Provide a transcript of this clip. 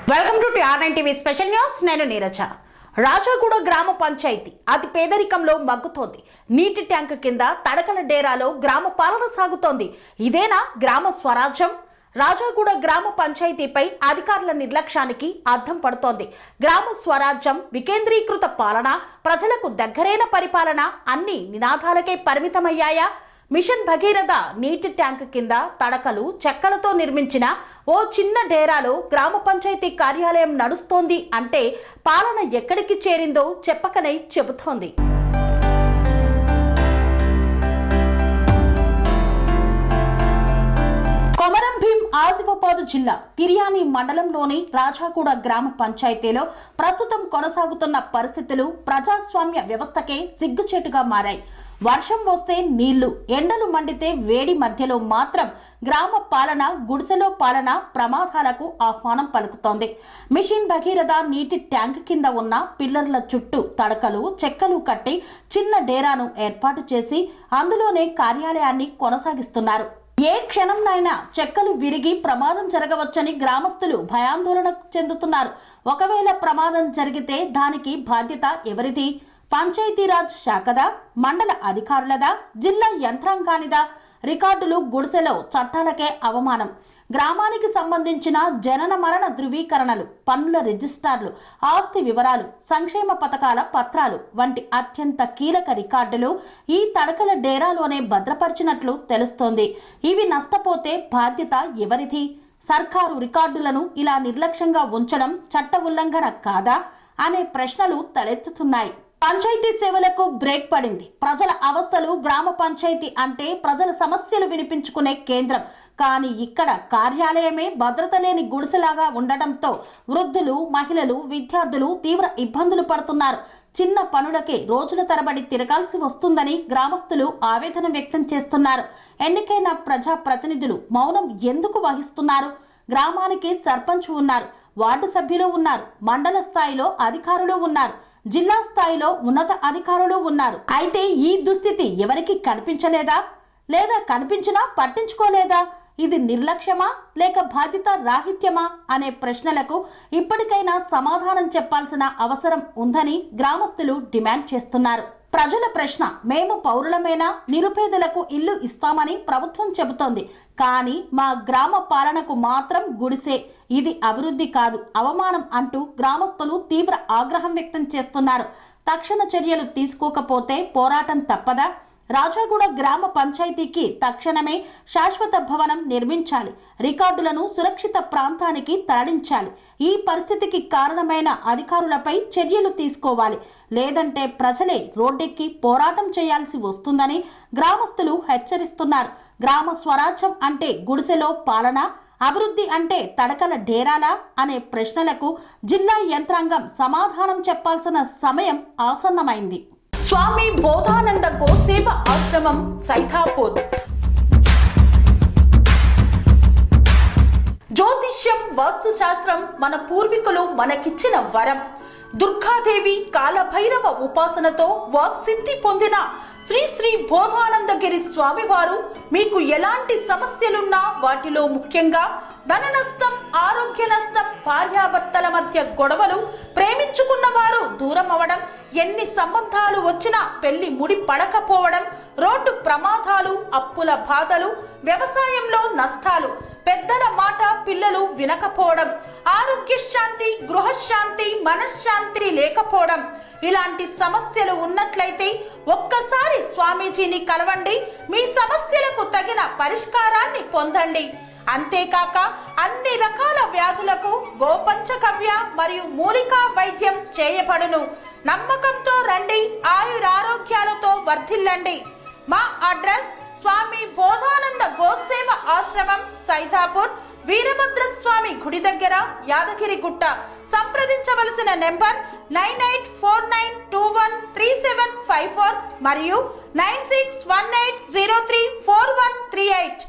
Welcome to TR9 TV special news. నేను నీరజ. రాజాగూడ గ్రామ పంచాయతీ అతి పేదరికంలో మగ్గుతోంది. నీటి ట్యాంక్ కింద తడకల డేరాలో గ్రామ పాలన సాగుతోంది. ఇదేనా గ్రామ స్వరాజ్యం? రాజాగూడ గ్రామ పంచాయతీపై అధికారుల నిర్లక్ష్యానికి అద్దం పడుతోంది. గ్రామ స్వరాజ్యం, వికేంద్రీకృత పాలన, ప్రజలకు దగ్గరైన పరిపాలన అన్ని నినాదాలకే పరిమితమయ్యాయా? మిషన్ భగీరథ నీటి ట్యాంక్ కింద తడకలు, చెక్కలతో నిర్మించిన ఓ చిన్న డేరాలో గ్రామ పంచాయతీ కార్యాలయం నడుస్తోంది అంటే పాలన ఎక్కడికి చేరిందో చెప్పకనే చెబుతోంది. కొమరం భీం ఆసిఫాబాద్ జిల్లా తిర్యాని మండలంలోని రాజాగూడ గ్రామ పంచాయతీలో ప్రస్తుతం కొనసాగుతున్న పరిస్థితులు ప్రజాస్వామ్య వ్యవస్థకే సిగ్గుచేటుగా మారాయి. వర్షం వస్తే నీళ్లు, ఎండలు మండితే వేడి మధ్యలో మాత్రం గ్రామ పాలన, గుడిసెలో పాలన ప్రమాదాలకు ఆహ్వానం పలుకుతోంది. మిషన్ భగీరథ నీటి ట్యాంక్ కింద ఉన్న పిల్లర్ల చుట్టూ తడకలు, చెక్కలు కట్టి చిన్న డేరాను ఏర్పాటు చేసి అందులోనే కార్యాలయాన్ని కొనసాగిస్తున్నారు. ఏ క్షణంనైనా చెక్కలు విరిగి ప్రమాదం జరగవచ్చని గ్రామస్తులు భయాందోళన చెందుతున్నారు. ఒకవేళ ప్రమాదం జరిగితే దానికి బాధ్యత ఎవరిది? పంచాయతీరాజ్ శాఖదా, మండల అధికారులదా, జిల్లా యంత్రాంగానిదా? రికార్డులు, గుడిసెలో చట్టాలకే అవమానం. గ్రామానికి సంబంధించిన జనన మరణ ధృవీకరణలు, పన్నుల రిజిస్టార్లు, ఆస్తి వివరాలు, సంక్షేమ పథకాల పత్రాలు వంటి అత్యంత కీలక రికార్డులు ఈ తడకల డేరాలోనే భద్రపరిచినట్లు తెలుస్తోంది. ఇవి నష్టపోతే బాధ్యత ఎవరిది? సర్కారు రికార్డులను ఇలా నిర్లక్ష్యంగా ఉంచడం చట్ట ఉల్లంఘన కాదా అనే ప్రశ్నలు తలెత్తుతున్నాయి. పంచాయతీ సేవలకు బ్రేక్ పడింది. ప్రజల అవస్థలు. గ్రామ పంచాయతీ అంటే ప్రజల సమస్యలు వినిపించుకునే కేంద్రం. కానీ ఇక్కడ కార్యాలయమే భద్రత లేని గుడిసెలాగా ఉండటంతో వృద్ధులు, మహిళలు, విద్యార్థులు తీవ్ర ఇబ్బందులు పడుతున్నారు. చిన్న పనులకే రోజుల తరబడి తిరగాల్సి వస్తుందని గ్రామస్తులు ఆవేదన వ్యక్తం చేస్తున్నారు. ఎన్నికైన ప్రజా ప్రతినిధులు మౌనం ఎందుకు వహిస్తున్నారు? గ్రామానికి సర్పంచ్ ఉన్నారు, వార్డు సభ్యులు ఉన్నారు, మండల స్థాయిలో అధికారులు ఉన్నారు, జిల్లా స్థాయిలో ఉన్నత అధికారులు ఉన్నారు. అయితే ఈ దుస్థితి ఎవరికి కనిపించలేదా? లేదా కనిపించినా పట్టించుకోలేదా? ఇది నిర్లక్ష్యమా లేక బాధ్యత రాహిత్యమా అనే ప్రశ్నలకు ఇప్పటికైనా సమాధానం చెప్పాల్సిన అవసరం ఉందని గ్రామస్తులు డిమాండ్ చేస్తున్నారు. ప్రజల ప్రశ్న, మేము పౌరులమేనా? నిరుపేదలకు ఇల్లు ఇస్తామని ప్రభుత్వం చెబుతోంది. కానీ మా గ్రామ పాలనకు మాత్రం గుడిసే. ఇది అభివృద్ధి కాదు, అవమానం అంటూ గ్రామస్తులు తీవ్ర ఆగ్రహం వ్యక్తం చేస్తున్నారు. తక్షణ చర్యలు తీసుకోకపోతే పోరాటం తప్పదా? రాజాగూడ గ్రామ పంచాయతీకి తక్షణమే శాశ్వత భవనం నిర్మించాలి. రికార్డులను సురక్షిత ప్రాంతానికి తరలించాలి. ఈ పరిస్థితికి కారణమైన అధికారులపై చర్యలు తీసుకోవాలి. లేదంటే ప్రజలే రోడ్డెక్కి పోరాటం చేయాల్సి వస్తుందని గ్రామస్తులు హెచ్చరిస్తున్నారు. గ్రామ స్వరాజ్యం అంటే గుడిసెలో పాలన, అభివృద్ధి అంటే తడకల డేరాలా అనే ప్రశ్నలకు జిల్లా యంత్రాంగం సమాధానం చెప్పాల్సిన సమయం ఆసన్నమైంది. స్వామి బోధానంద గోసేవ ఆశ్రమం, సైథాపూర్. జ్యోతిష్యం, వాస్తుశాస్త్రం మన పూర్వీకులు మనకిచ్చిన వరం. దుర్గాదేవి, కాలభైరవ ఉపాసనతో వాక్సిద్ధి పొందిన శ్రీ శ్రీ బోధానందగిరి స్వామివారు మీకు ఎలాంటి సమస్యలున్నా, వాటిలో ముఖ్యంగా ధన నష్టం, ఆరోగ్య నష్టం, భార్యాభర్తల మధ్య గొడవలు, ప్రేమించుకున్న వారు దూరం అవడం, ఎన్ని సంబంధాలు వచ్చినా పెళ్లి ముడి పడకపోవడం, రోడ్డు ప్రమాదాలు, అప్పుల బాధలు, వ్యవసాయంలో నష్టాలు, పెద్దల మాట పిల్లలు వినకపోవడం, ఆరోగ్య శాంతి, గృహశాంతి, మనశ్శాంతి లేకపోవడం, ఇలాంటి సమస్యలు ఉన్నట్లయితే ఒక్కసారి స్వామీజీని కలవండి. మీ సమస్యలకు తగిన పరిష్కారాన్ని పొందండి. అంతేకాక అన్ని రకాల వ్యాధులకు గోపంచకవ్య మరియు మూలికా వైద్యం చేయబడును. నమ్మకంతో రండి, ఆయురారోగ్యాలతో వర్ధిల్లండి. మా అడ్రస్ స్వామి బోధానంద గోసేవ ఆశ్రమం, సైథాపూర్, వీరభద్రస్వామి గుడి దగ్గర, యాదగిరిగుట్ట. సంప్రదించవలసిన నెంబర్ 9849213754 మరియు 9618034138.